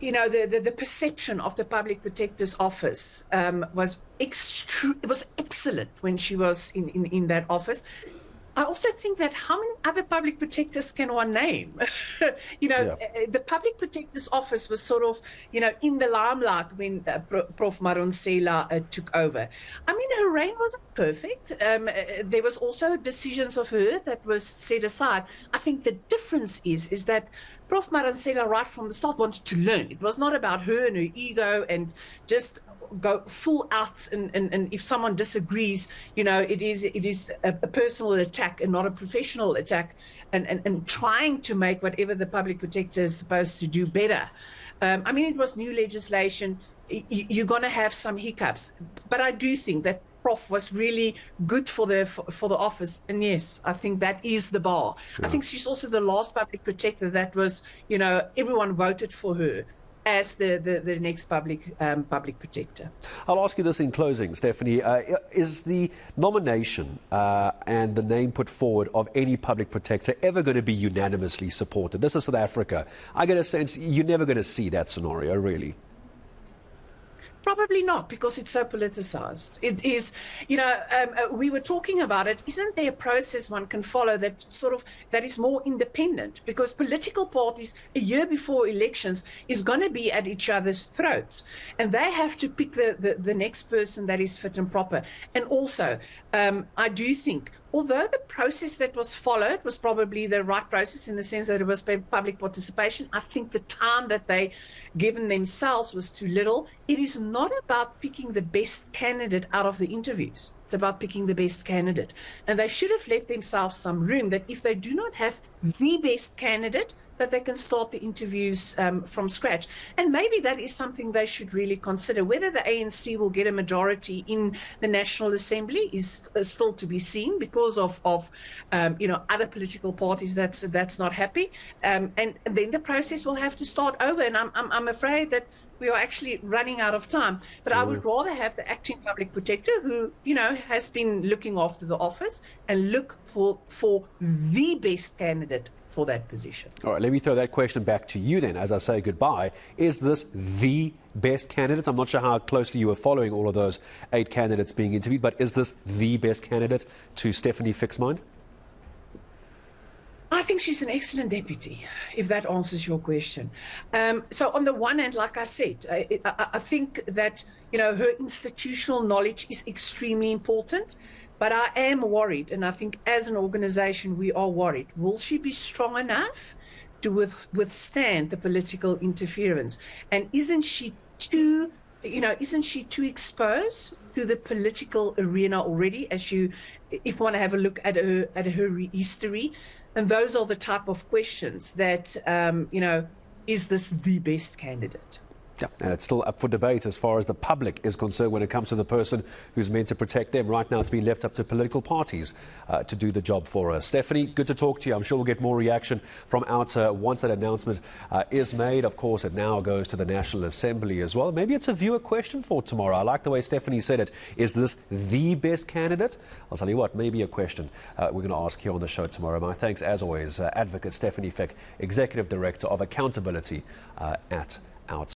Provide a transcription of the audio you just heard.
the perception of the Public Protector's Office was excellent when she was in that office. I also think that how many other public protectors can one name? The Public Protector's Office was sort of, in the limelight when Prof. Madonsela took over. I mean, her reign wasn't perfect. There was also decisions of her that was set aside. I think the difference is that Prof. Madonsela right from the start wanted to learn. It was not about her and her ego and just go full out and if someone disagrees, it is a personal attack and not a professional attack, and trying to make whatever the public protector is supposed to do better. I mean, it was new legislation. You're going to have some hiccups, but I do think that Prof was really good for the office, and yes, I think that is the bar. I think she's also the last public protector that was, everyone voted for her as the next public protector. I'll ask you this in closing, Stefanie. Is the nomination and the name put forward of any public protector ever going to be unanimously supported? This is South Africa. I get a sense you're never going to see that scenario, really. Probably not, because it's so politicized. It is, we were talking about it. Isn't there a process one can follow that is more independent? Because political parties a year before elections is going to be at each other's throats, and they have to pick the next person that is fit and proper. And also, I do think, although the process that was followed was probably the right process in the sense that it was public participation, I think the time that they given themselves was too little. It is not about picking the best candidate out of the interviews. It's about picking the best candidate. And they should have left themselves some room that if they do not have the best candidate, that they can start the interviews from scratch. And maybe that is something they should really consider. Whether the ANC will get a majority in the National Assembly is still to be seen because of other political parties that's not happy. And then the process will have to start over. And I'm afraid that we are actually running out of time. But I would rather have the acting public protector who, has been looking after the office and look for the best candidate for that position. All right, let me throw that question back to you then as I say goodbye. Is this the best candidate? I'm not sure how closely you were following all of those 8 candidates being interviewed, but is this the best candidate to Stefanie Fick's mind? I think she's an excellent deputy, if that answers your question. So on the one hand, like I said, I think that, her institutional knowledge is extremely important. But I am worried, and I think as an organization we are worried. Will she be strong enough to withstand the political interference? And isn't she too exposed to the political arena already? If you want to have a look at her history, and those are the type of questions that is this the best candidate? Yeah, and it's still up for debate as far as the public is concerned when it comes to the person who's meant to protect them. Right now, it's been left up to political parties to do the job for us. Stefanie, good to talk to you. I'm sure we'll get more reaction from OUTA once that announcement is made. Of course, it now goes to the National Assembly as well. Maybe it's a viewer question for tomorrow. I like the way Stefanie said it. Is this the best candidate? I'll tell you what, maybe a question we're going to ask here on the show tomorrow. My thanks, as always, Advocate Stefanie Fick, Executive Director of Accountability at OUTA.